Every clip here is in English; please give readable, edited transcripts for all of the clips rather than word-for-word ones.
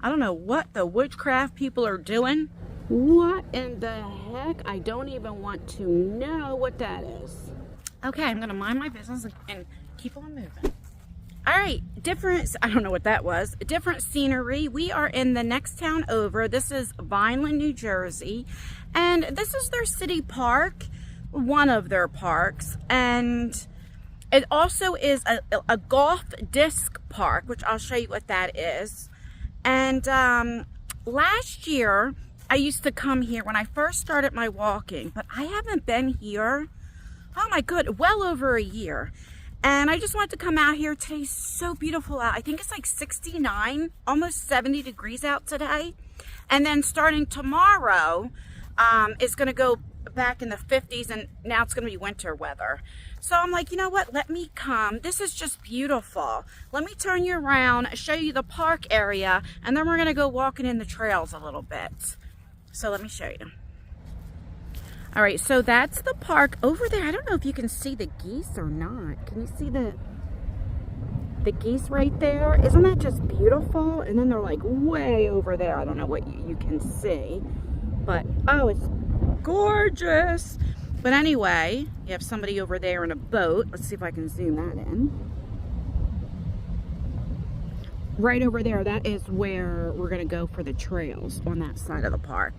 I don't know what the witchcraft people are doing. What in the heck? I don't even want to know what that is. Okay, I'm gonna mind my business and keep on moving. All right, I don't know what that was. Different scenery. We are in the next town over. This is Vineland, New Jersey. And this is their city park, one of their parks. And it also is a golf disc park, which I'll show you what that is. And last year, I used to come here when I first started my walking, but I haven't been here, oh my good, well over a year. And I just wanted to come out here. Today's so beautiful out. I think it's like 69, almost 70 degrees out today. And then starting tomorrow, it's gonna go back in the 50s, and now it's gonna be winter weather. So I'm like, you know what, let me come. This is just beautiful. Let me turn you around, show you the park area, and then we're gonna go walking in the trails a little bit. So let me show you. All right, so that's the park over there. I don't know if you can see the geese or not. Can you see the geese right there? Isn't that just beautiful? And then they're like way over there. I don't know what you can see, but oh, it's gorgeous. But anyway, you have somebody over there in a boat. Let's see if I can zoom that in. Right over there, that is where we're gonna go for the trails on that side of the park.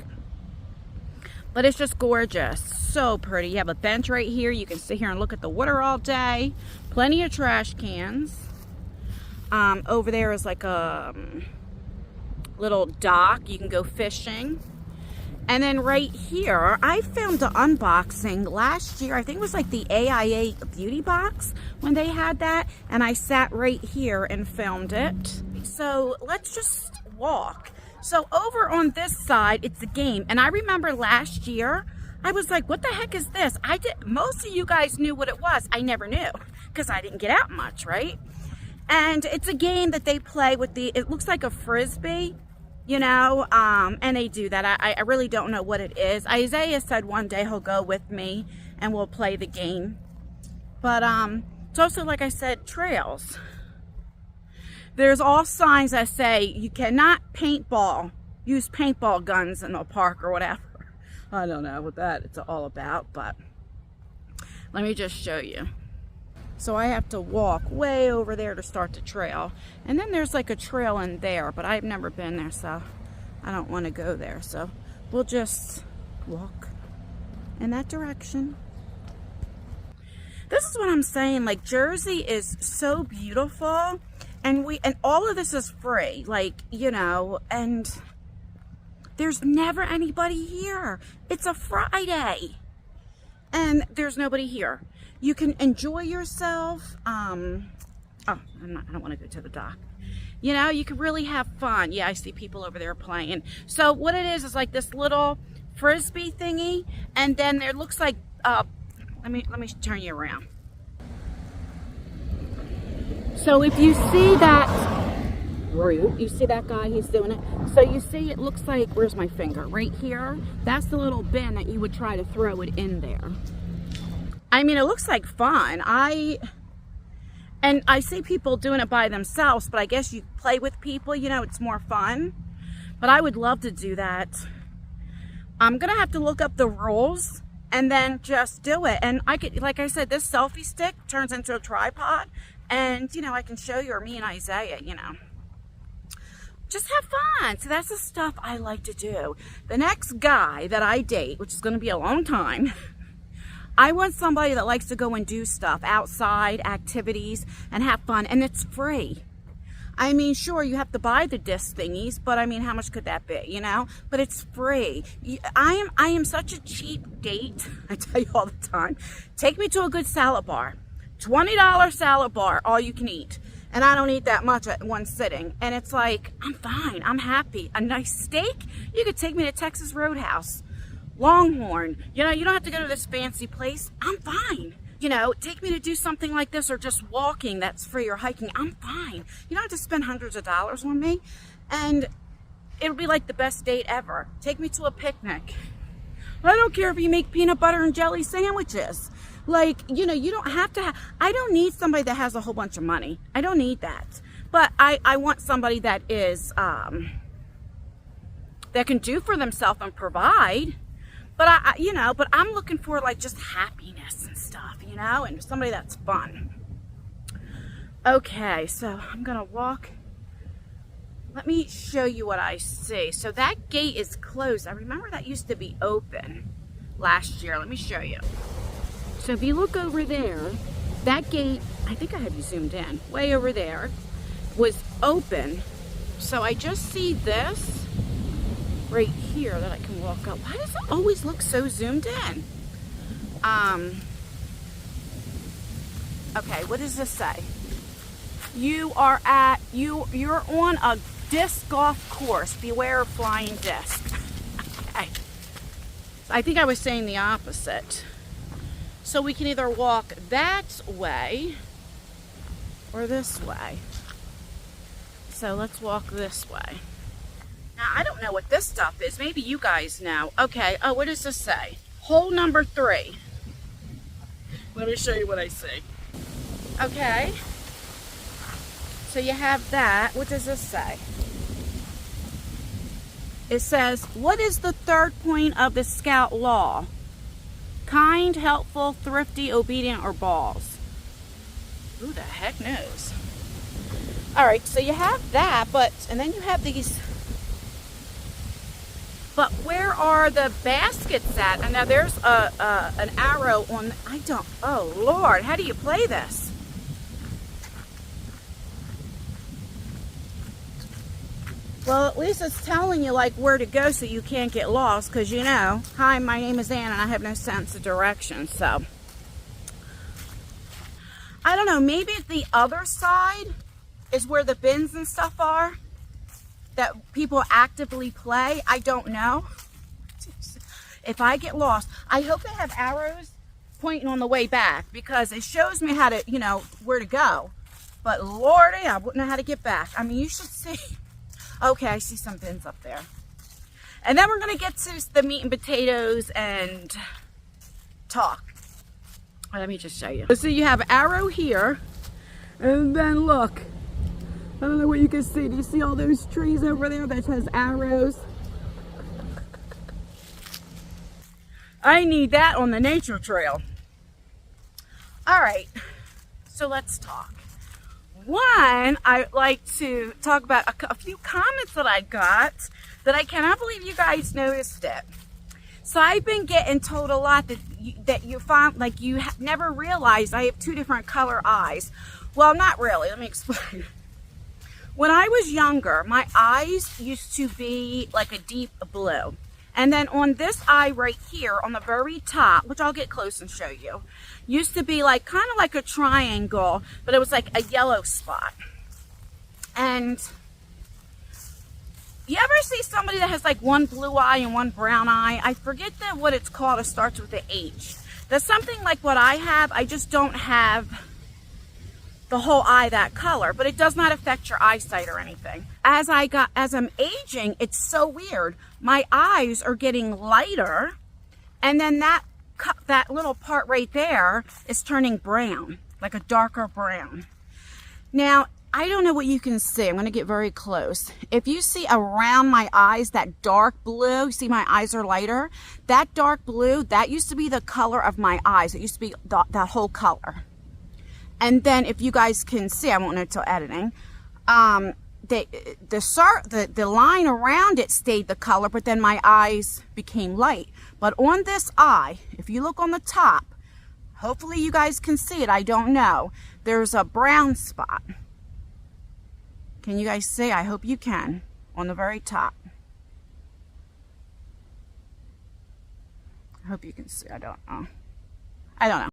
But it's just gorgeous, so pretty. You have a bench right here. You can sit here and look at the water all day. Plenty of trash cans. Over there is like a little dock. You can go fishing. And then right here, I filmed an unboxing last year. I think it was like the AIA beauty box when they had that. And I sat right here and filmed it. So let's just walk. So over on this side, it's a game. And I remember last year, I was like, what the heck is this? Most of you guys knew what it was. I never knew because I didn't get out much, right? And it's a game that they play with it looks like a Frisbee, you know, and they do that. I really don't know what it is. Isaiah said one day he'll go with me and we'll play the game. But it's also, like I said, trails. There's all signs that say you cannot use paintball guns in the park or whatever. I don't know what that it's all about, but let me just show you. So I have to walk way over there to start the trail. And then there's like a trail in there, but I've never been there, so I don't want to go there. So we'll just walk in that direction. This is what I'm saying, like Jersey is so beautiful. And all of this is free, like, you know, and there's never anybody here. It's a Friday and there's nobody here. You can enjoy yourself. I don't want to go to the dock. You know, you can really have fun. Yeah, I see people over there playing. So what it is like this little Frisbee thingy. And then there looks like, let me turn you around. So if you see that, you see that guy, he's doing it. So you see it looks like, where's my finger? Right here. That's the little bin that you would try to throw it in there. I mean, it looks like fun. I see people doing it by themselves, but I guess you play with people, you know, it's more fun. But I would love to do that. I'm going to have to look up the rules and then just do it. And I could, like I said, this selfie stick turns into a tripod. And, you know, I can show you, or me and Isaiah, you know. Just have fun. So that's the stuff I like to do. The next guy that I date, which is going to be a long time, I want somebody that likes to go and do stuff, outside activities, and have fun. And it's free. I mean, sure, you have to buy the disc thingies, but I mean, how much could that be, you know? But it's free. I am such a cheap date. I tell you all the time. Take me to a good salad bar. $20 salad bar, all you can eat. And I don't eat that much at one sitting. And it's like, I'm fine, I'm happy. A nice steak, you could take me to Texas Roadhouse. Longhorn, you know, you don't have to go to this fancy place. I'm fine. You know, take me to do something like this or just walking that's free or hiking. I'm fine. You don't have to spend hundreds of dollars on me. And it'll be like the best date ever. Take me to a picnic. I don't care if you make peanut butter and jelly sandwiches. Like, you know, you don't have to I don't need somebody that has a whole bunch of money. I don't need that. But I want somebody that is, that can do for themselves and provide. But but I'm looking for like just happiness and stuff, and somebody that's fun. Okay, so I'm gonna walk. Let me show you what I see. So that gate is closed. I remember that used to be open last year. Let me show you. So if you look over there, that gate, I think I have you zoomed in, way over there, was open. So I just see this right here that I can walk up. Why does it always look so zoomed in? Okay, what does this say? You're on a disc golf course. Beware of flying discs. Okay. I think I was saying the opposite. So we can either walk that way or this way. So let's walk this way. Now, I don't know what this stuff is. Maybe you guys know. Okay, oh, what does this say? Hole number 3. Let me show you what I see. Okay. So you have that. What does this say? It says, what is the third point of the Scout law? Kind, helpful, thrifty, obedient, or balls? Who the heck knows? Alright, so you have that, and then you have these. But where are the baskets at? And now there's an arrow on, oh Lord, how do you play this? Well, at least it's telling you like where to go so you can't get lost, because hi, my name is Ann and I have no sense of direction. So I don't know, maybe the other side is where the bins and stuff are that people actively play. I don't know. If I get lost, I hope they have arrows pointing on the way back, because it shows me how to, where to go. But Lordy, I wouldn't know how to get back. I mean, you should see. Okay, I see some bins up there. And then we're going to get to the meat and potatoes and talk. Let me just show you. So you have arrow here. And then look. I don't know what you can see. Do you see all those trees over there that has arrows? I need that on the nature trail. All right. So let's talk. One, I'd like to talk about a few comments that I got that I cannot believe you guys noticed it. So I've been getting told a lot that you find, like, you never realized I have 2 different color eyes. Well, not really. Let me explain. When I was younger, my eyes used to be like a deep blue. And then on this eye right here, on the very top, which I'll get close and show you, used to be like kind of like a triangle, but it was like a yellow spot. And you ever see somebody that has like one blue eye and one brown eye? I forget what it's called. It starts with the H. That's something like what I have. I just don't have the whole eye that color, but it does not affect your eyesight or anything. As I'm aging, it's so weird. My eyes are getting lighter, and then that little part right there is turning brown, like a darker brown. Now, I don't know what you can see. I'm going to get very close. If you see around my eyes that dark blue, see my eyes are lighter? That dark blue, that used to be the color of my eyes. It used to be that whole color. And then if you guys can see, I won't know until editing, the line around it stayed the color, but then my eyes became light. But on this eye, if you look on the top, hopefully you guys can see it, I don't know, there's a brown spot. Can you guys see? I hope you can, on the very top. I hope you can see. I don't know.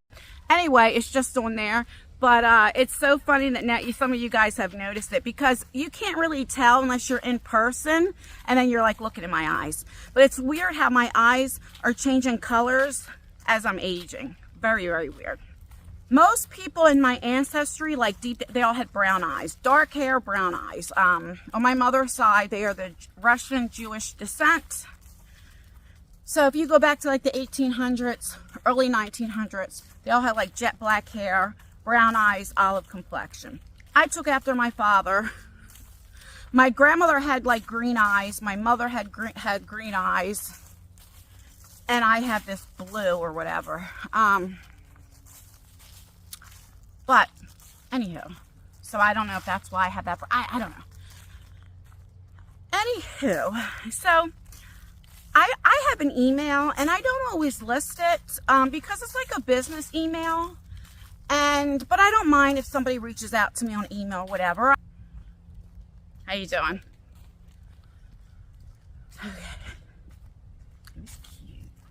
Anyway, it's just on there. But it's so funny that now some of you guys have noticed it, because you can't really tell unless you're in person and then you're like looking at my eyes. But it's weird how my eyes are changing colors as I'm aging. Very, very weird. Most people in my ancestry, like they all had brown eyes, dark hair, brown eyes. On my mother's side, they are the Russian Jewish descent. So if you go back to like the 1800s, early 1900s, they all had like jet black hair, brown eyes, olive complexion. I took after my father. My grandmother had like green eyes. My mother had green eyes. And I have this blue or whatever. But, anywho. So I don't know if that's why I have that. I don't know. Anywho. So, I have an email. And I don't always list it. Because it's like a business email. But I don't mind if somebody reaches out to me on email or whatever. How you doing? Okay.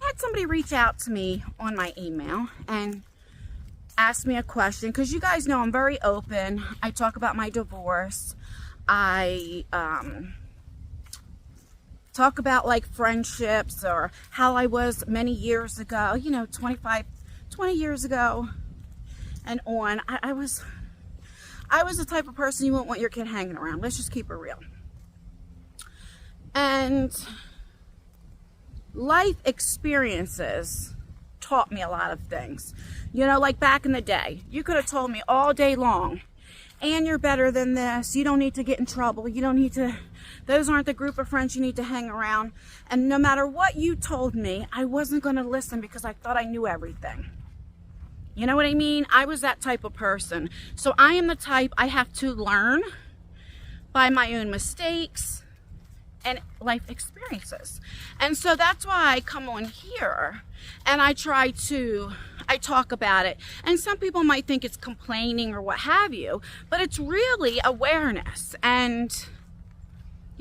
I had somebody reach out to me on my email and ask me a question, because you guys know I'm very open. I talk about my divorce. I talk about like friendships or how I was many years ago, you know, 20 years ago and on. I was the type of person you wouldn't want your kid hanging around. Let's just keep it real. And life experiences taught me a lot of things. You know, like back in the day, you could have told me all day long, and you're better than this. You don't need to get in trouble. You don't need to, those aren't the group of friends you need to hang around. And no matter what you told me, I wasn't going to listen because I thought I knew everything. You know what I mean? I was that type of person. So I am the type, I have to learn by my own mistakes and life experiences. And so that's why I come on here and I talk about it. And some people might think it's complaining or what have you, but it's really awareness. And,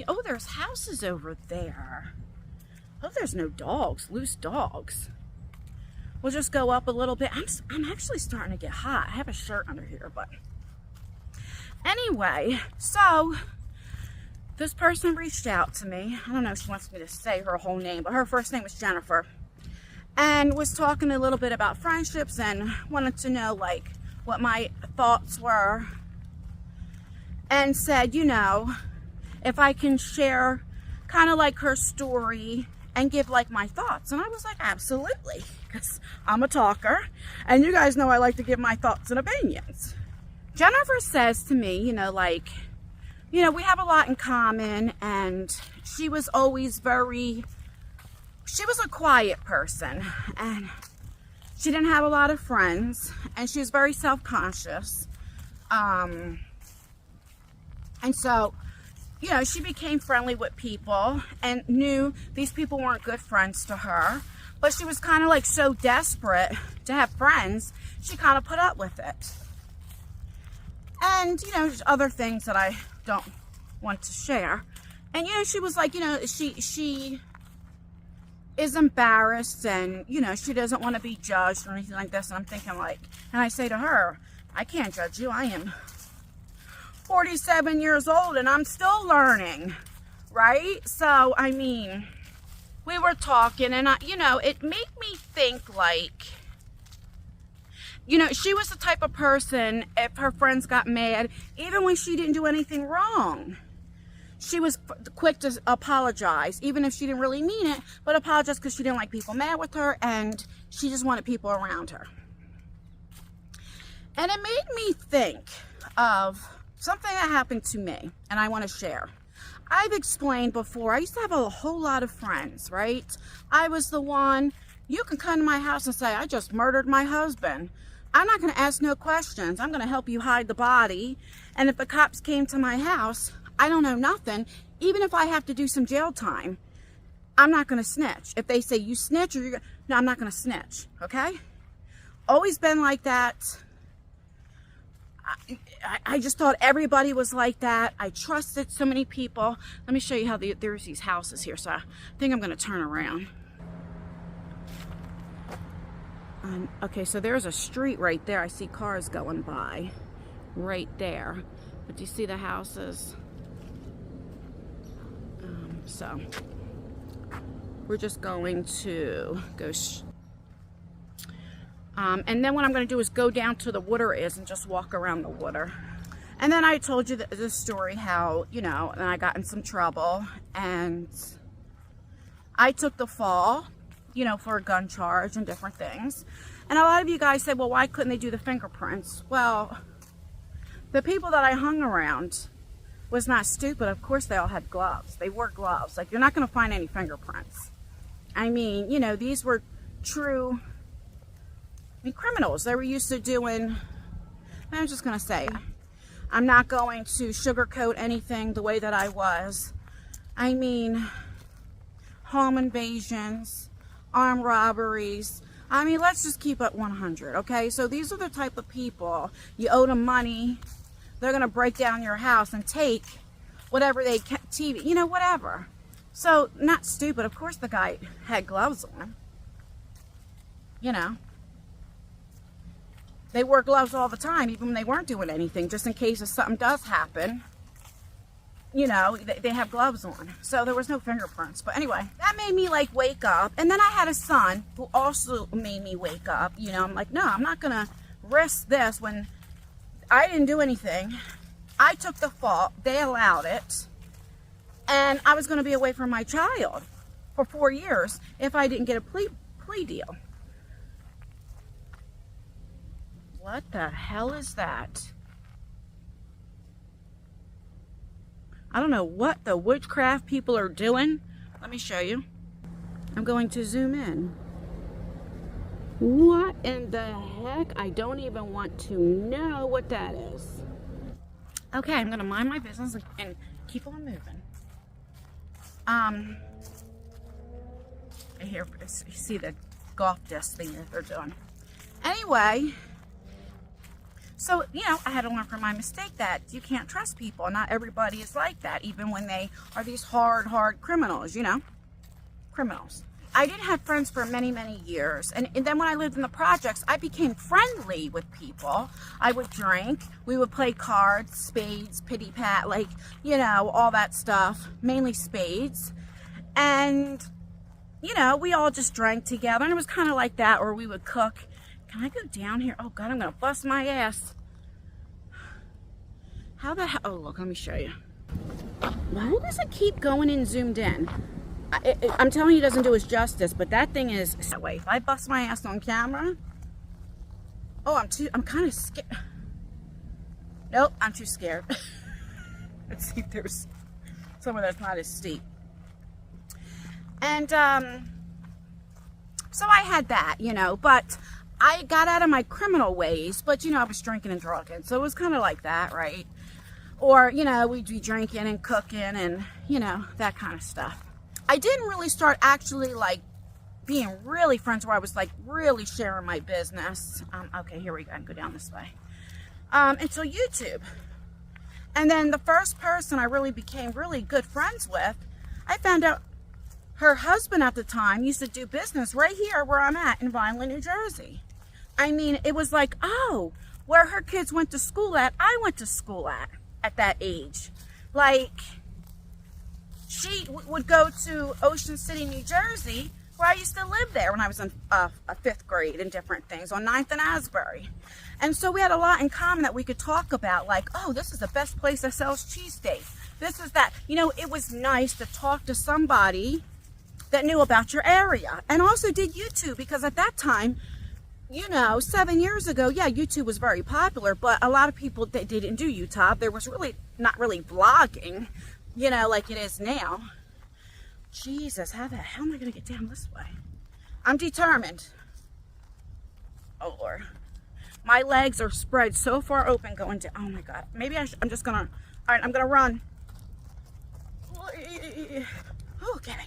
oh, there's houses over there. Oh, there's no dogs, loose dogs. We'll just go up a little bit. I'm actually starting to get hot. I have a shirt under here, but anyway, so this person reached out to me. I don't know if she wants me to say her whole name, but her first name was Jennifer, and was talking a little bit about friendships and wanted to know like what my thoughts were, and said, you know, if I can share kind of like her story and give like my thoughts. And I was like, absolutely, because I'm a talker and you guys know I like to give my thoughts and opinions. Jennifer says to me, you know, like, you know, we have a lot in common, and she was always she was a quiet person, and she didn't have a lot of friends, and she was very self-conscious. And so, you know, she became friendly with people and knew these people weren't good friends to her, but she was kind of like so desperate to have friends, she kind of put up with it. And, you know, just other things that I don't want to share. And, you know, she was like, you know, she is embarrassed, and, you know, she doesn't want to be judged or anything like this. And I'm thinking like, and I say to her, I can't judge you. I am 47 years old and I'm still learning, right? So, I mean, we were talking, and you know, it made me think like, you know, she was the type of person, if her friends got mad, even when she didn't do anything wrong, she was quick to apologize, even if she didn't really mean it, but apologize because she didn't like people mad with her, and she just wanted people around her. And it made me think of something that happened to me, and I want to share. I've explained before, I used to have a whole lot of friends, right? I was the one, you can come to my house and say, I just murdered my husband. I'm not going to ask no questions. I'm going to help you hide the body. And if the cops came to my house, I don't know nothing. Even if I have to do some jail time, I'm not going to snitch. If they say you snitch, or you're, no, I'm not going to snitch. Okay? Always been like that. I just thought everybody was like that. I trusted so many people. Let me show you how there's these houses here. So I think I'm going to turn around. Okay, so there's a street right there. I see cars going by right there. But do you see the houses? So we're just going to go and then what I'm going to do is go down to the water is and just walk around the water. And then I told you the story how, you know, and I got in some trouble, and I took the fall, you know, for a gun charge and different things. And a lot of you guys said, well, why couldn't they do the fingerprints? Well, the people that I hung around was not stupid. Of course they all had gloves. They wore gloves. Like, you're not going to find any fingerprints. I mean, you know, these were true, criminals. They were used to doing, I'm just going to say, I'm not going to sugarcoat anything the way that I was. I mean, home invasions, armed robberies. I mean, let's just keep it 100, okay? So these are the type of people, you owe them money, they're going to break down your house and take whatever they can, TV, you know, whatever. So, not stupid. Of course the guy had gloves on. You know. They wore gloves all the time, even when they weren't doing anything, just in case if something does happen. You know, they have gloves on. So there was no fingerprints. But anyway, that made me like wake up. And then I had a son who also made me wake up. You know, I'm like, no, I'm not going to risk this when I didn't do anything. I took the fault. They allowed it. And I was going to be away from my child for 4 years if I didn't get a plea deal. What the hell is that? I don't know what the witchcraft people are doing. Let me show you. I'm going to zoom in. What in the heck? I don't even want to know what that is. Okay, I'm going to mind my business and keep on moving. Here, you see the golf disc thing that they're doing. Anyway, so, you know, I had to learn from my mistake that you can't trust people. Not everybody is like that, even when they are these hard criminals, you know, criminals. I didn't have friends for many, many years. And then when I lived in the projects, I became friendly with people. I would drink. We would play cards, spades, pity pat, like, you know, all that stuff. Mainly spades. And, you know, we all just drank together. And it was kind of like that, or we would cook. Can I go down here? Oh, God, I'm going to bust my ass. How the hell? Oh, look, let me show you. Why does it keep going in zoomed in? I'm telling you, it doesn't do us justice, but that thing is that way. If I bust my ass on camera, oh, I'm kind of scared. Nope, I'm too scared. Let's see if there's somewhere that's not as steep. And, so I had that, you know, but I got out of my criminal ways, but, you know, I was drinking and drugging, so it was kind of like that, right? Or, you know, we'd be drinking and cooking and, you know, that kind of stuff. I didn't really start actually like being really friends where I was like really sharing my business. Okay, here we go. I can go down this way. Until YouTube. And then the first person I really became really good friends with, I found out her husband at the time used to do business right here where I'm at in Vineland, New Jersey. I mean, it was like, oh, where her kids went to school at, I went to school at that age. Like, she would go to Ocean City, New Jersey, where I used to live there when I was in 5th grade and different things, on 9th and Asbury. And so we had a lot in common that we could talk about, like, oh, this is the best place that sells cheesesteak. This is that. You know, it was nice to talk to somebody that knew about your area and also did YouTube, because at that time, you know, 7 years ago, yeah, YouTube was very popular, but a lot of people, they didn't do YouTube. There was really not really vlogging, you know, like it is now. Jesus, how the hell am I going to get down this way? I'm determined. Oh, Lord. My legs are spread so far open going down. Oh, my God. Maybe I'm just going to, all right, I'm going to run. Okay.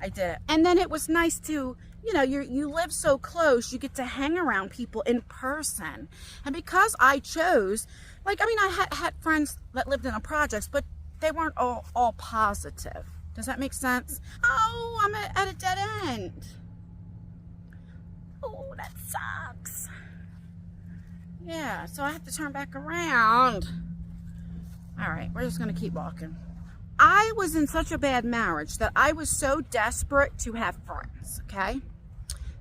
I did it. And then it was nice to, you know, you live so close, you get to hang around people in person. And because I chose, like, I mean, I had friends that lived in the projects, but they weren't all positive. Does that make sense? Oh, I'm at a dead end. Oh, that sucks. Yeah, so I have to turn back around. All right, we're just going to keep walking. I was in such a bad marriage that I was so desperate to have friends, okay?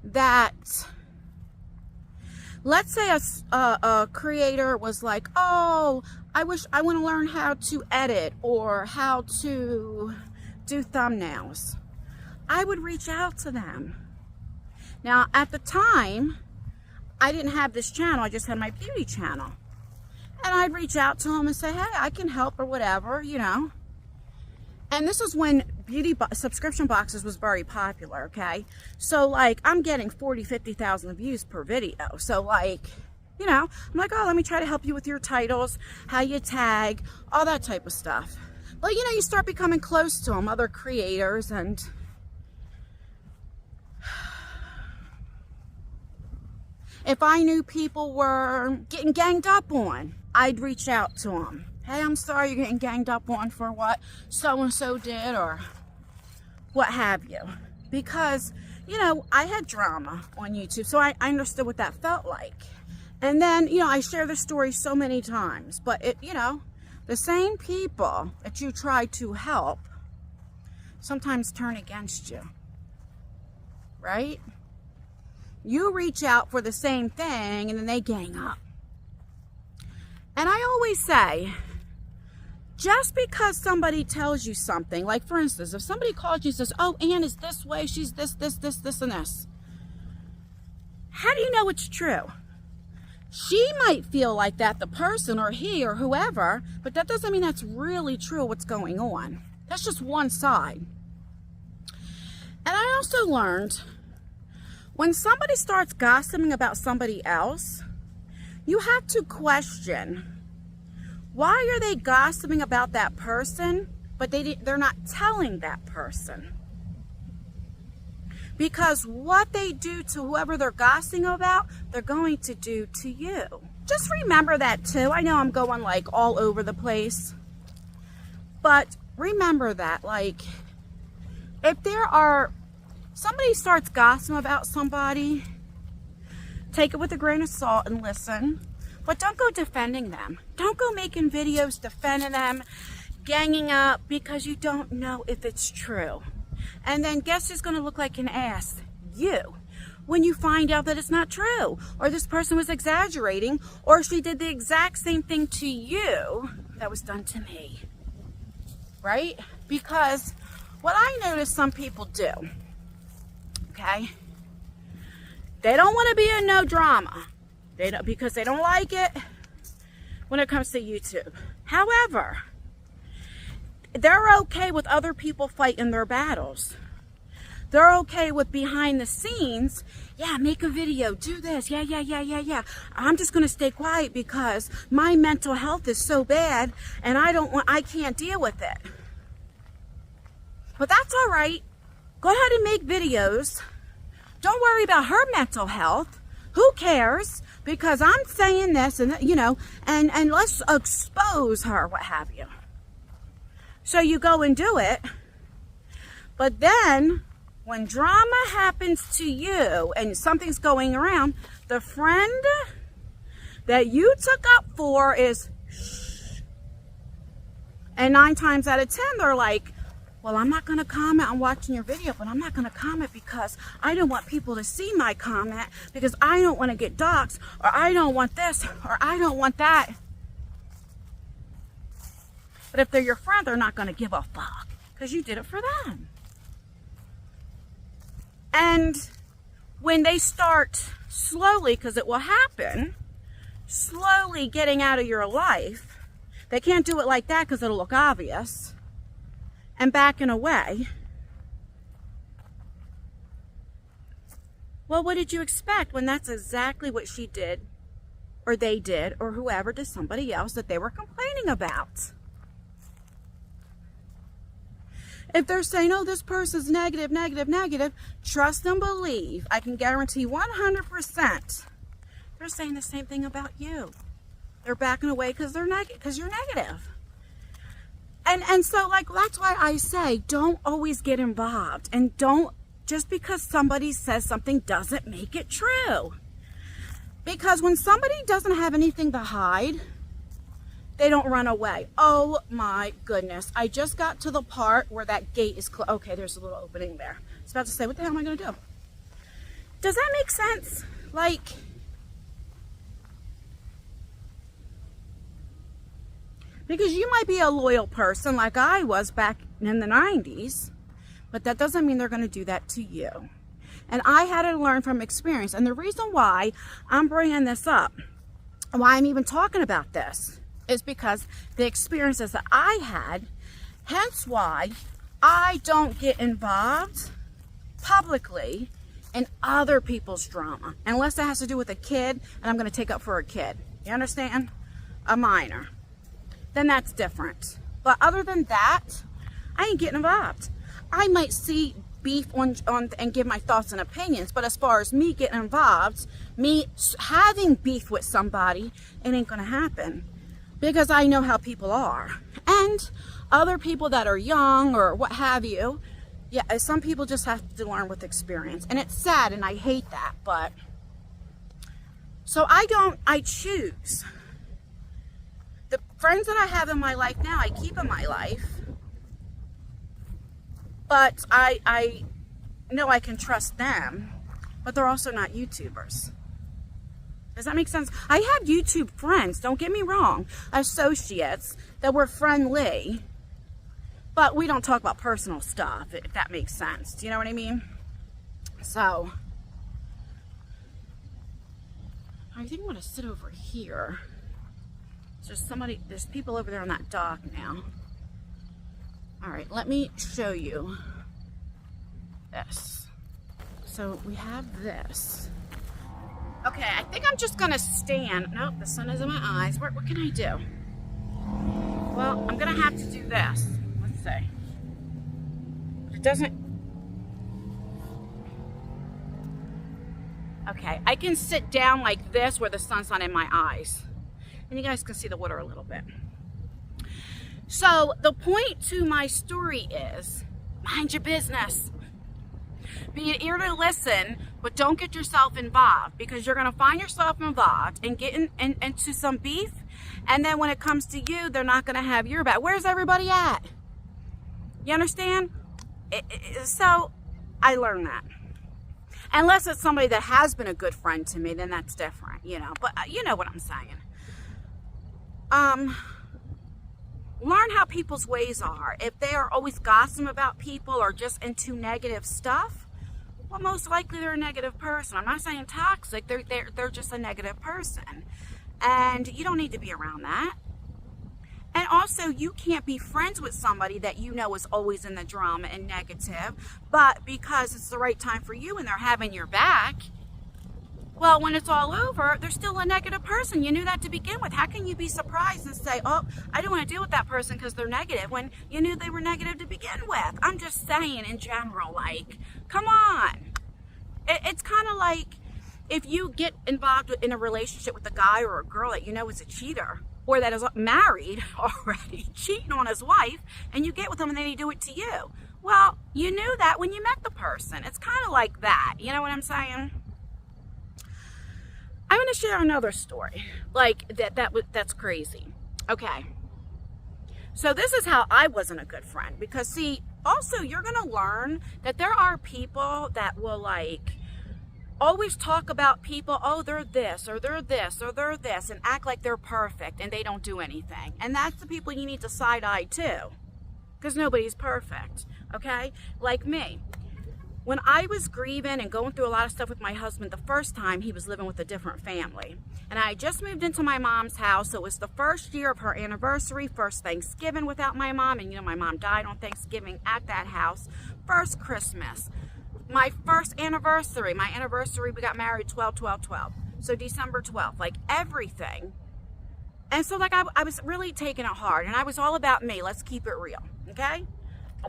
That, let's say a creator was like, oh, I want to learn how to edit or how to do thumbnails. I would reach out to them. Now, at the time, I didn't have this channel. I just had my beauty channel. And I'd reach out to them and say, hey, I can help or whatever, you know. And this is when subscription boxes was very popular, okay? So, like, I'm getting 40, 50,000 views per video. So, like, you know, I'm like, oh, let me try to help you with your titles, how you tag, all that type of stuff. But, you know, you start becoming close to them, other creators, and if I knew people were getting ganged up on, I'd reach out to them. Hey, I'm sorry you're getting ganged up on for what so-and-so did or what have you. Because, you know, I had drama on YouTube, so I understood what that felt like. And then, you know, I share this story so many times, but it, you know, the same people that you try to help sometimes turn against you, right? You reach out for the same thing and then they gang up. And I always say, just because somebody tells you something, like for instance, if somebody calls you and says, oh, Ann is this way, she's this, and this. How do you know it's true? She might feel like that, the person or he or whoever, but that doesn't mean that's really true what's going on. That's just one side. And I also learned when somebody starts gossiping about somebody else, you have to question, why are they gossiping about that person, but they're not telling that person? Because what they do to whoever they're gossiping about, they're going to do to you. Just remember that too. I know I'm going like all over the place, but remember that, like, if somebody starts gossiping about somebody, take it with a grain of salt and listen, but don't go defending them. Don't go making videos defending them, ganging up, because you don't know if it's true. And then guess who's going to look like an ass? You. When you find out that it's not true, or this person was exaggerating, or she did the exact same thing to you that was done to me. Right? Because what I notice some people do, okay, they don't want to be in no drama. Because they don't like it when it comes to YouTube. However, they're okay with other people fighting their battles. They're okay with behind the scenes. Yeah, make a video, do this. Yeah. I'm just going to stay quiet because my mental health is so bad and I can't deal with it. But that's all right. Go ahead and make videos. Don't worry about her mental health. Who cares? Because I'm saying this and, you know, and let's expose her, what have you. So you go and do it. But then when drama happens to you and something's going around, the friend that you took up for is shh. And 9 times out of 10, they're like, well, I'm not going to comment on watching your video, but I'm not going to comment because I don't want people to see my comment because I don't want to get doxxed, or I don't want this, or I don't want that. But if they're your friend, they're not going to give a fuck because you did it for them. And when they start slowly, because it will happen, slowly getting out of your life, they can't do it like that because it'll look obvious, and backing away. Well, what did you expect when that's exactly what she did, or they did, or whoever to somebody else that they were complaining about? If they're saying, oh, this person's negative, trust and believe, I can guarantee 100%, they're saying the same thing about you. They're backing away because you're negative. And so, like, that's why I say don't always get involved, and don't, just because somebody says something doesn't make it true. Because when somebody doesn't have anything to hide, they don't run away. Oh my goodness. I just got to the part where that gate is closed. Okay, there's a little opening there. I was about to say, what the hell am I going to do? Does that make sense? Like, because you might be a loyal person like I was back in the 90s, but that doesn't mean they're going to do that to you. And I had to learn from experience. And the reason why I'm bringing this up why I'm even talking about this is because the experiences that I had, hence why I don't get involved publicly in other people's drama, unless it has to do with a kid and I'm going to take up for a kid. You understand? A minor. Then that's different. But other than that, I ain't getting involved. I might see beef on and give my thoughts and opinions, but as far as me getting involved, me having beef with somebody, it ain't gonna happen, because I know how people are. And other people that are young or what have you, yeah, some people just have to learn with experience, and it's sad and I hate that. But so I choose the friends that I have in my life now. I keep in my life, but I know I can trust them, but they're also not YouTubers. Does that make sense? I have YouTube friends, don't get me wrong, associates that were friendly, but we don't talk about personal stuff, if that makes sense. Do you know what I mean? So, I think I'm gonna sit over here. There's people over there on that dock now. All right, let me show you this. So we have this. Okay, I think I'm just gonna stand. Nope, the sun is in my eyes. What can I do? Well, I'm gonna have to do this. Let's see. It doesn't. Okay, I can sit down like this where the sun's not in my eyes. And you guys can see the water a little bit. So the point to my story is, mind your business. Be an ear to listen, but don't get yourself involved, because you're going to find yourself involved and get into some beef. And then when it comes to you, they're not going to have your back. Where's everybody at? You understand? So I learned that. Unless it's somebody that has been a good friend to me, then that's different, you know. But you know what I'm saying. Learn how people's ways are. If they are always gossiping about people or just into negative stuff, well, most likely they're a negative person. I'm not saying toxic. They're just a negative person, and you don't need to be around that. And also, you can't be friends with somebody that you know is always in the drama and negative, but because it's the right time for you and they're having your back, well, when it's all over, they're still a negative person. You knew that to begin with. How can you be surprised and say, oh, I don't want to deal with that person because they're negative, when you knew they were negative to begin with? I'm just saying in general, like, come on. It's kind of like if you get involved in a relationship with a guy or a girl that you know is a cheater, or that is married already, cheating on his wife, and you get with him and then he do it to you. Well, you knew that when you met the person. It's kind of like that. You know what I'm saying? I'm going to share another story, like that's crazy. Okay. So this is how I wasn't a good friend, because see, also you're going to learn that there are people that will like always talk about people, oh, they're this, or they're this, or they're this, and act like they're perfect and they don't do anything. And that's the people you need to side eye too, because nobody's perfect. Okay. Like me. When I was grieving and going through a lot of stuff with my husband the first time, he was living with a different family. And I just moved into my mom's house, so it was the first year of her anniversary, first Thanksgiving without my mom. And you know, my mom died on Thanksgiving at that house. First Christmas. My first anniversary. My anniversary, we got married 12/12/12. So December 12th, like everything. And so like I was really taking it hard, and I was all about me. Let's keep it real, okay?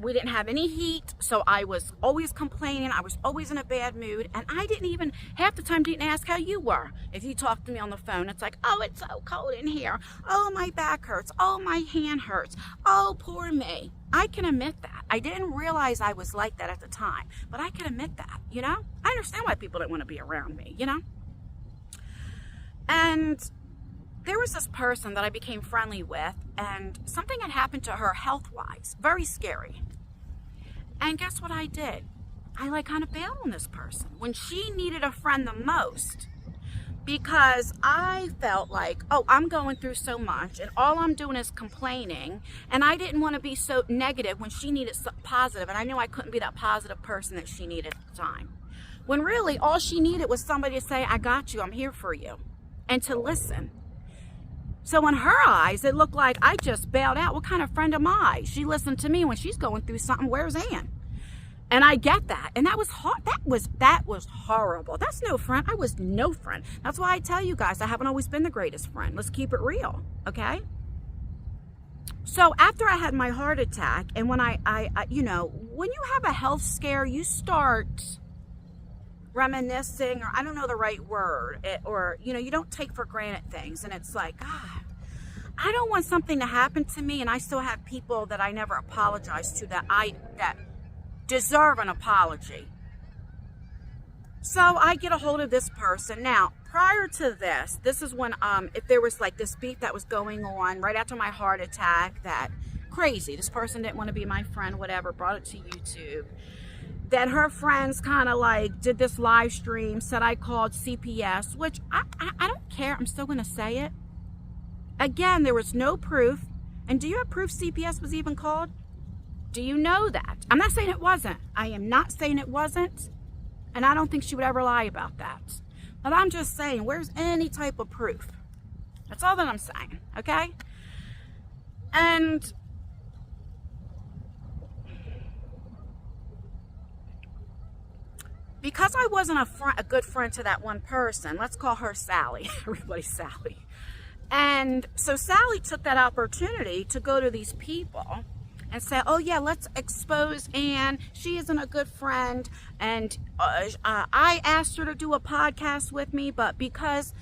We didn't have any heat, so I was always complaining. I was always in a bad mood, and I didn't even, half the time, didn't ask how you were. If you talked to me on the phone, it's like, oh, it's so cold in here. Oh, my back hurts. Oh, my hand hurts. Oh, poor me. I can admit that. I didn't realize I was like that at the time, but I can admit that, you know? I understand why people didn't want to be around me, you know? And there was this person that I became friendly with, and something had happened to her health-wise. Very scary. And guess what I did? I like kind of bailed on this person when she needed a friend the most, because I felt like, oh, I'm going through so much and all I'm doing is complaining, and I didn't want to be so negative when she needed something positive, and I knew I couldn't be that positive person that she needed at the time. When really all she needed was somebody to say, I got you, I'm here for you, and to listen. So in her eyes, it looked like I just bailed out. What kind of friend am I? She listened to me when she's going through something. Where's Ann? And I get that. And that was hard. That was horrible. That's no friend. I was no friend. That's why I tell you guys, I haven't always been the greatest friend. Let's keep it real. Okay? So after I had my heart attack, and when I you know, when you have a health scare, you start reminiscing, or I don't know the right word, or, you know, you don't take for granted things. And it's like, God, I don't want something to happen to me, and I still have people that I never apologized to that deserve an apology. So I get a hold of this person. Now, prior to this is when, if there was like this beef that was going on right after my heart attack, that crazy, this person didn't want to be my friend, whatever, brought it to YouTube. Then her friends kind of like did this live stream, said I called CPS, which I don't care. I'm still going to say it. Again, there was no proof. And do you have proof CPS was even called? Do you know that? I'm not saying it wasn't. I am not saying it wasn't. And I don't think she would ever lie about that. But I'm just saying, where's any type of proof? That's all that I'm saying, okay? And because I wasn't a good friend to that one person, let's call her Sally. Everybody's Sally. And so Sally took that opportunity to go to these people and say, oh yeah, let's expose Ann. She isn't a good friend. And I asked her to do a podcast with me, but because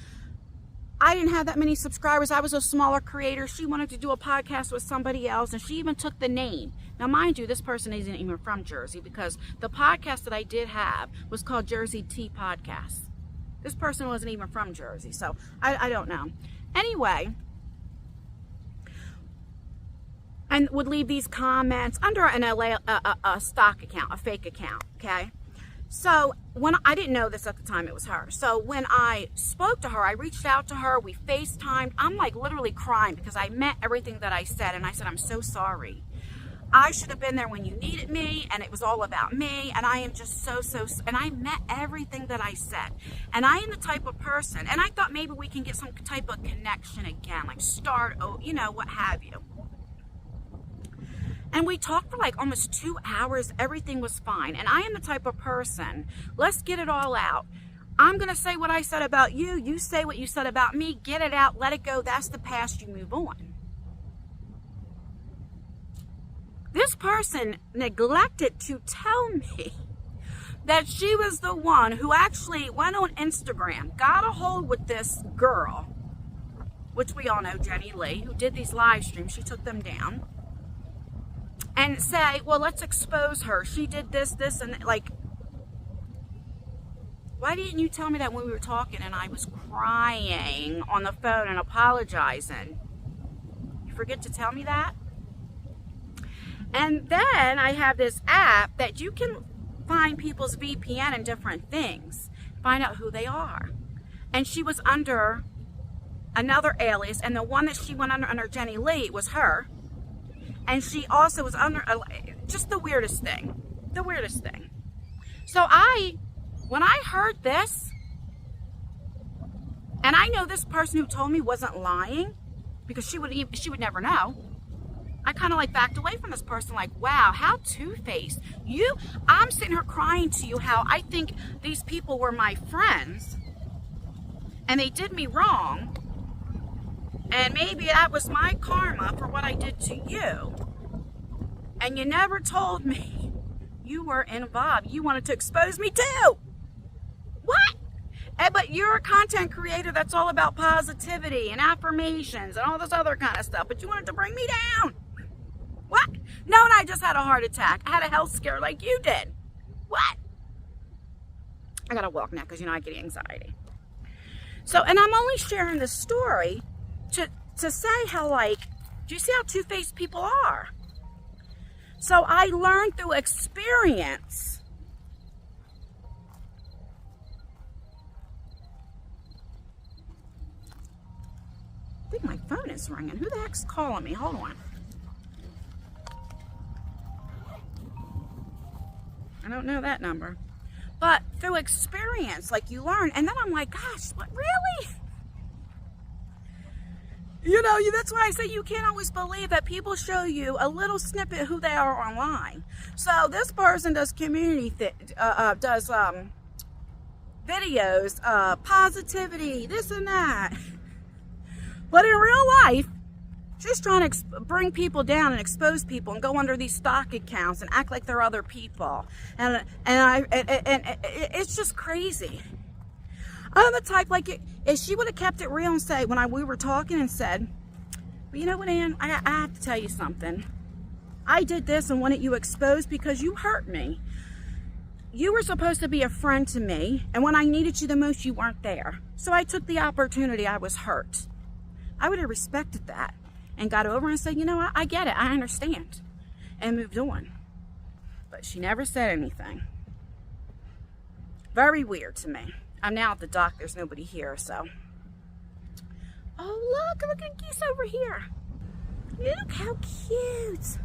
I didn't have that many subscribers, I was a smaller creator, she wanted to do a podcast with somebody else, and she even took the name. Now, mind you, this person isn't even from Jersey, because the podcast that I did have was called Jersey Tea Podcast. This person wasn't even from Jersey, so I don't know. Anyway, and would leave these comments under a stock account, a fake account, okay? So when I didn't know this at the time, it was her. So when I spoke to her, I reached out to her, we FaceTimed. I'm like literally crying because I meant everything that I said. And I said, I'm so sorry. I should have been there when you needed me, and it was all about me. And I am just and I meant everything that I said. And I am the type of person, and I thought maybe we can get some type of connection again, like start, you know, what have you. And we talked for like almost 2 hours. Everything was fine. And I am the type of person, let's get it all out. I'm going to say what I said about you. You say what you said about me. Get it out. Let it go. That's the past. You move on. This person neglected to tell me that she was the one who actually went on Instagram, got a hold with this girl, which we all know, Jenny Lee, who did these live streams. She took them down. And say, well, let's expose her. She did this, and like, why didn't you tell me that when we were talking and I was crying on the phone and apologizing? You forget to tell me that? And then I have this app that you can find people's VPN and different things, find out who they are. And she was under another alias, and the one that she went under Jenny Lee was her. And she also was under, just the weirdest thing. The weirdest thing. So when I heard this, and I know this person who told me wasn't lying, because she would never know. I kind of like backed away from this person, like, wow, how two-faced. I'm sitting here crying to you how I think these people were my friends, and they did me wrong. And maybe that was my karma for what I did to you. And you never told me you were involved. You wanted to expose me too. What? But you're a content creator that's all about positivity and affirmations and all this other kind of stuff. But you wanted to bring me down. What? No, and I just had a heart attack. I had a health scare like you did. What? I gotta walk now because, you know, I get anxiety. So, and I'm only sharing this story to say how, like, do you see how two-faced people are? So I learned through experience. I think my phone is ringing. Who the heck's calling me? Hold on. I don't know that number. But through experience, like, you learn. And then I'm like, gosh, what, really? You know, that's why I say you can't always believe that people show you a little snippet of who they are online. So this person does community, videos, positivity, this and that. But in real life, she's trying to bring people down and expose people and go under these stock accounts and act like they're other people. And it's just crazy. I'm the type, like, if she would have kept it real and say, when we were talking and said, well, you know what, Ann, I have to tell you something. I did this and wanted you exposed because you hurt me. You were supposed to be a friend to me, and when I needed you the most, you weren't there. So I took the opportunity. I was hurt. I would have respected that and got over and said, you know what, I get it, I understand, and moved on. But she never said anything. Very weird to me. I'm now at the dock, there's nobody here, so. Oh, look at geese over here. Look how cute.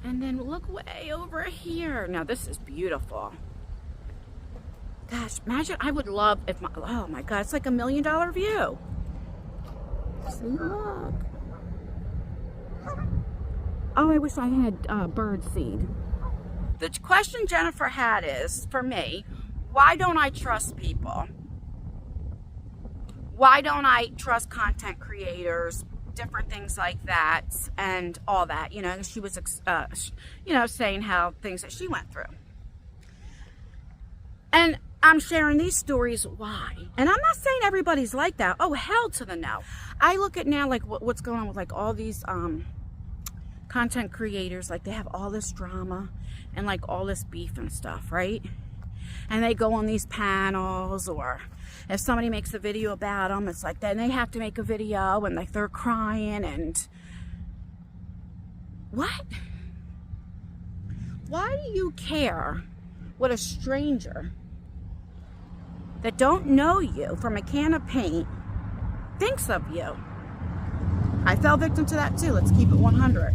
And then look way over here. Now this is beautiful. Gosh, imagine, I would love if oh my God, it's like $1 million view. See, look. Oh, I wish I had bird seed. The question Jennifer had is, for me, why don't I trust people? Why don't I trust content creators, different things like that, and all that? You know, she was, you know, saying how things that she went through. And I'm sharing these stories, why? And I'm not saying everybody's like that. Oh, hell to the no. I look at now, like, what's going on with, like, all these content creators. Like, they have all this drama and, like, all this beef and stuff, right? And they go on these panels, or if somebody makes a video about them, it's like, then they have to make a video, and, like, they're crying, and what? Why do you care what a stranger that don't know you from a can of paint thinks of you? I fell victim to that too. Let's keep it 100.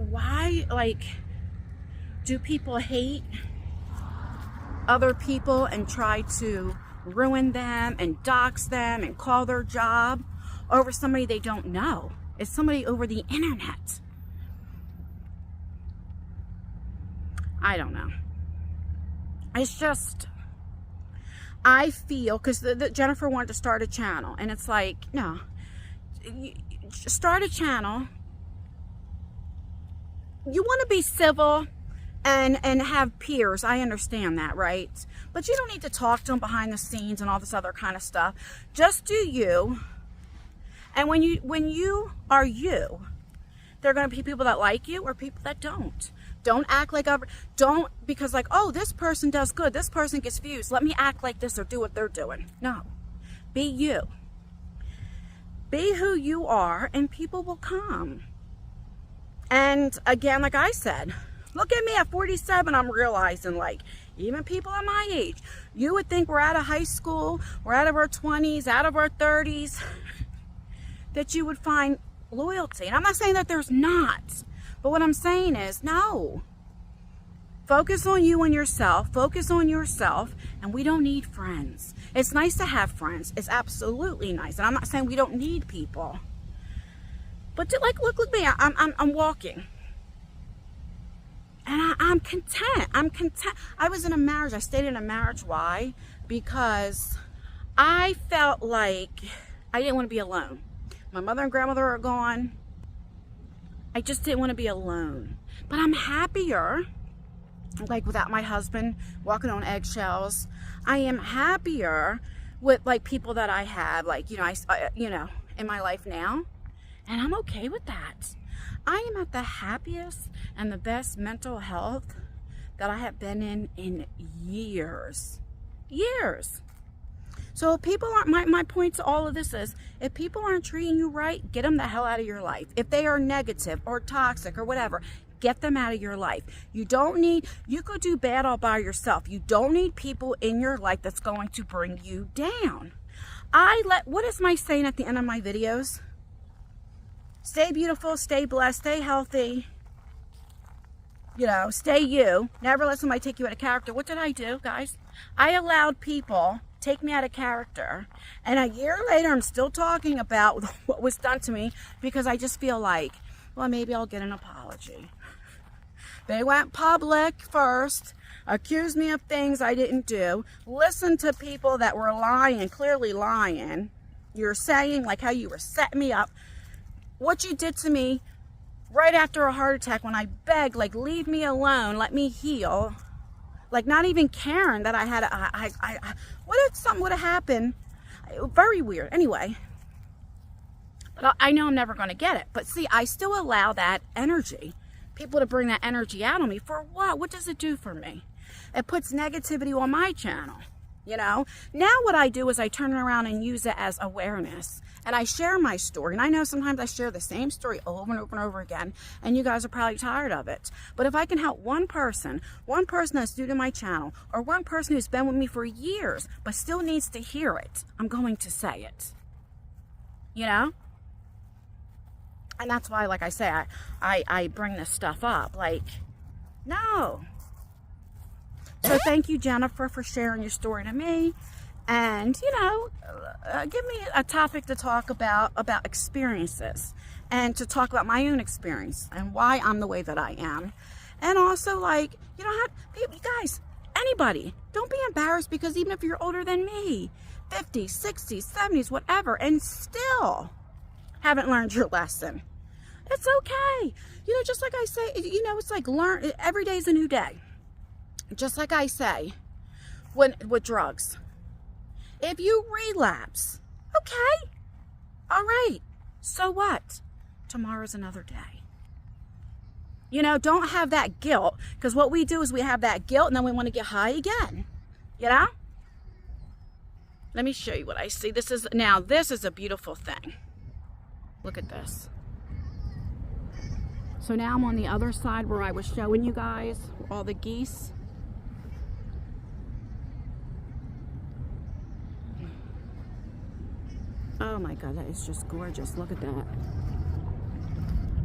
Why, like, do people hate other people and try to ruin them and dox them and call their job over somebody they don't know? It's somebody over the internet. I don't know. It's just, I feel, because Jennifer wanted to start a channel, and it's like, no, start a channel. You want to be civil and have peers. I understand that, right? But you don't need to talk to them behind the scenes and all this other kind of stuff. Just do you. And when you are you, there are going to be people that like you or people that don't. Don't act like don't, because like, oh, this person does good, this person gets views, let me act like this or do what they're doing. No. Be you. Be who you are, and people will come. And again, like I said, look at me at 47, I'm realizing, like, even people at my age, you would think we're out of high school, we're out of our 20s, out of our 30s, that you would find loyalty. And I'm not saying that there's not, but what I'm saying is, no. Focus on you and yourself, focus on yourself, and we don't need friends. It's nice to have friends, it's absolutely nice, and I'm not saying we don't need people. But like, look at me, I'm walking. And I'm content. I'm content. I was in a marriage. I stayed in a marriage. Why? Because I felt like I didn't want to be alone. My mother and grandmother are gone. I just didn't want to be alone. But I'm happier, like, without my husband walking on eggshells. I am happier with, like, people that I have, like, you know, in my life now. And I'm okay with that. I am at the happiest and the best mental health that I have been in years. Years. So if people aren't, my point to all of this is, if people aren't treating you right, get them the hell out of your life. If they are negative or toxic or whatever, get them out of your life. You don't need, you could do bad all by yourself. You don't need people in your life that's going to bring you down. What is my saying at the end of my videos? Stay beautiful, stay blessed, stay healthy. You know, stay you. Never let somebody take you out of character. What did I do, guys? I allowed people take me out of character. And a year later, I'm still talking about what was done to me because I just feel like, well, maybe I'll get an apology. They went public first, accused me of things I didn't do, listened to people that were lying, clearly lying. You're saying like how you were setting me up. What you did to me right after a heart attack when I begged, like, leave me alone, let me heal. Like, not even caring that I had, what if something would have happened? Very weird. Anyway, but I know I'm never going to get it. But see, I still allow that energy, people to bring that energy out on me. For what? What does it do for me? It puts negativity on my channel, you know? Now what I do is I turn it around and use it as awareness. And I share my story. And I know sometimes I share the same story over and over and over again. And you guys are probably tired of it. But if I can help one person that's new to my channel, or one person who's been with me for years, but still needs to hear it, I'm going to say it. You know? And that's why, like I say, I bring this stuff up. Like, no. So thank you, Jennifer, for sharing your story to me. And, you know, give me a topic to talk about experiences. And to talk about my own experience and why I'm the way that I am. And also, like, you don't have, you guys, anybody, don't be embarrassed because even if you're older than me, 50s, 60s, 70s, whatever, and still haven't learned your lesson. It's okay. You know, just like I say, you know, it's like every day's a new day. Just like I say, with drugs. If you relapse, okay, all right, so what? Tomorrow's another day. You know, don't have that guilt, because what we do is we have that guilt and then we want to get high again, you know? Let me show you what I see. This is a beautiful thing. Look at this. So now I'm on the other side where I was showing you guys all the geese. Oh my God, that is just gorgeous. Look at that.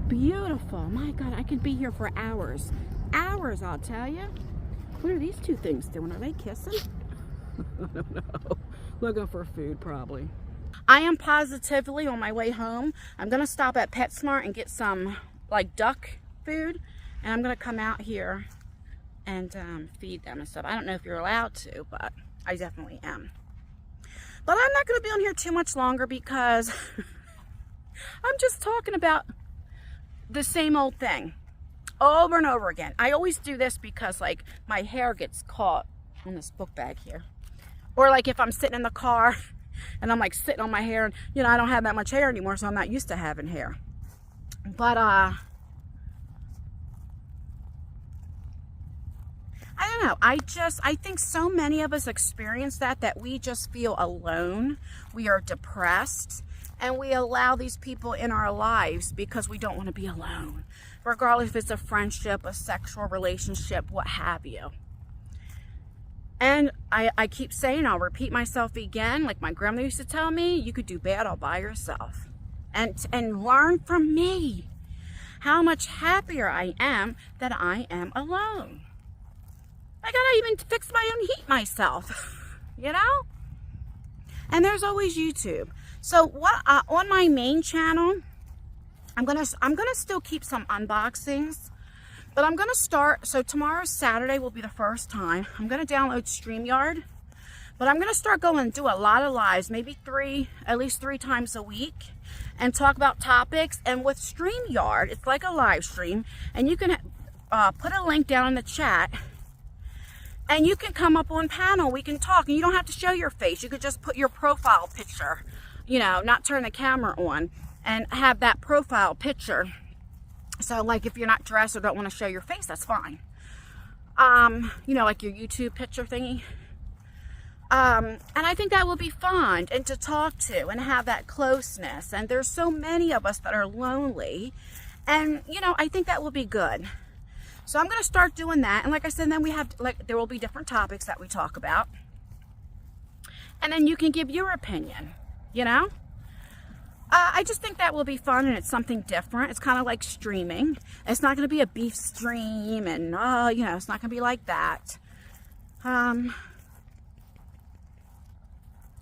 Beautiful. My God, I could be here for hours. Hours, I'll tell you. What are these two things doing? Are they kissing? I don't know. Looking for food, probably. I am positively on my way home. I'm going to stop at PetSmart and get some, like, duck food. And I'm going to come out here and feed them and stuff. I don't know if you're allowed to, but I definitely am. But I'm not going to be on here too much longer because I'm just talking about the same old thing over and over again. I always do this because, like, my hair gets caught on this book bag here. Or, like, if I'm sitting in the car and I'm, like, sitting on my hair and, you know, I don't have that much hair anymore, so I'm not used to having hair. But, I don't know. I think so many of us experience that we just feel alone. We are depressed. And we allow these people in our lives because we don't want to be alone. Regardless if it's a friendship, a sexual relationship, what have you. And I keep saying, I'll repeat myself again, like my grandmother used to tell me, you could do bad all by yourself. And learn from me how much happier I am that I am alone. I gotta even fix my own heat myself, you know? And there's always YouTube. So what on my main channel, I'm gonna still keep some unboxings, but I'm gonna start. So tomorrow, Saturday, will be the first time I'm gonna download StreamYard, but I'm gonna start going and do a lot of lives, maybe at least three times a week, and talk about topics. And with StreamYard, it's like a live stream, and you can put a link down in the chat. And you can come up on panel, we can talk, and you don't have to show your face. You could just put your profile picture, you know, not turn the camera on, and have that profile picture. So, like, if you're not dressed or don't want to show your face, that's fine. You know, like your YouTube picture thingy. And I think that will be fun, and to talk to, and have that closeness. And there's so many of us that are lonely, and, you know, I think that will be good. So I'm going to start doing that. And like I said, then we have, like, there will be different topics that we talk about. And then you can give your opinion, you know? I just think that will be fun, and it's something different. It's kind of like streaming. It's not going to be a beef stream, and, you know, it's not going to be like that.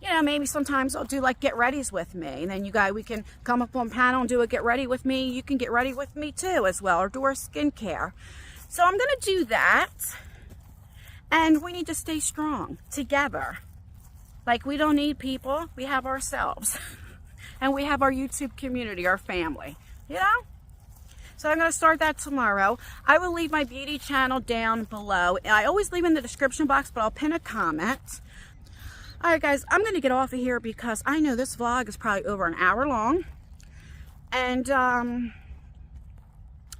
you know, maybe sometimes I'll do like get readies with me, and then you guys, we can come up on panel and do a get ready with me. You can get ready with me too as well, or do our skincare. So I'm gonna do that, and we need to stay strong together. Like, we don't need people, we have ourselves. And we have our YouTube community, our family, you know? So I'm gonna start that tomorrow. I will leave my beauty channel down below. I always leave in the description box, but I'll pin a comment. All right, guys, I'm gonna get off of here because I know this vlog is probably over an hour long. And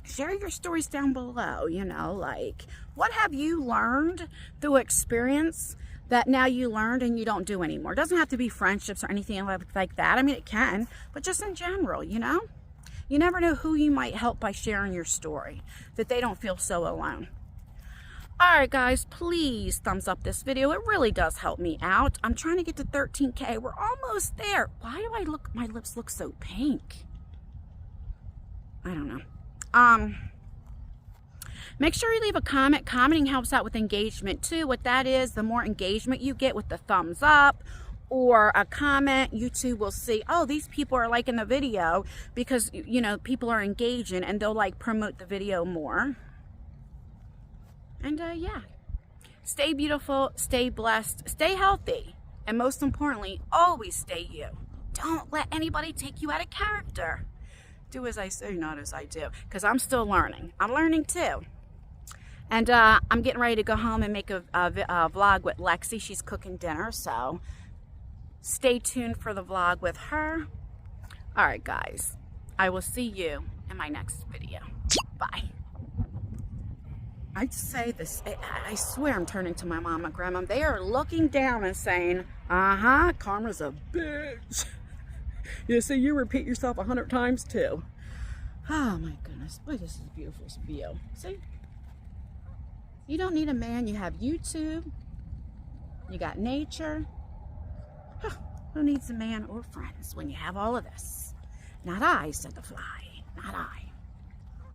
share your stories down below, you know, like, what have you learned through experience that now you learned and you don't do anymore? It doesn't have to be friendships or anything like that. I mean, it can, but just in general, you know? You never know who you might help by sharing your story, that they don't feel so alone. All right, guys, please thumbs up this video. It really does help me out. I'm trying to get to 13K. We're almost there. Why do my lips look so pink? I don't know. Make sure you leave a comment. Commenting helps out with engagement too. What that is, the more engagement you get with the thumbs up or a comment, YouTube will see, oh, these people are liking the video, because, you know, people are engaging, and they'll like promote the video more. And yeah, stay beautiful, stay blessed, stay healthy, and most importantly, always stay you. Don't let anybody take you out of character. Do as I say, not as I do, because I'm still learning. I'm learning too. And I'm getting ready to go home and make a vlog with Lexi. She's cooking dinner, so stay tuned for the vlog with her. All right, guys, I will see you in my next video. Bye. I say this, I swear I'm turning to my mom and grandma. They are looking down and saying, uh-huh, Karma's a bitch. You see, you repeat yourself 100 times too. Oh my goodness, boy, this is a beautiful view. See? You don't need a man, you have YouTube, you got nature. Huh, who needs a man or friends when you have all of this? Not I, said the fly, not I.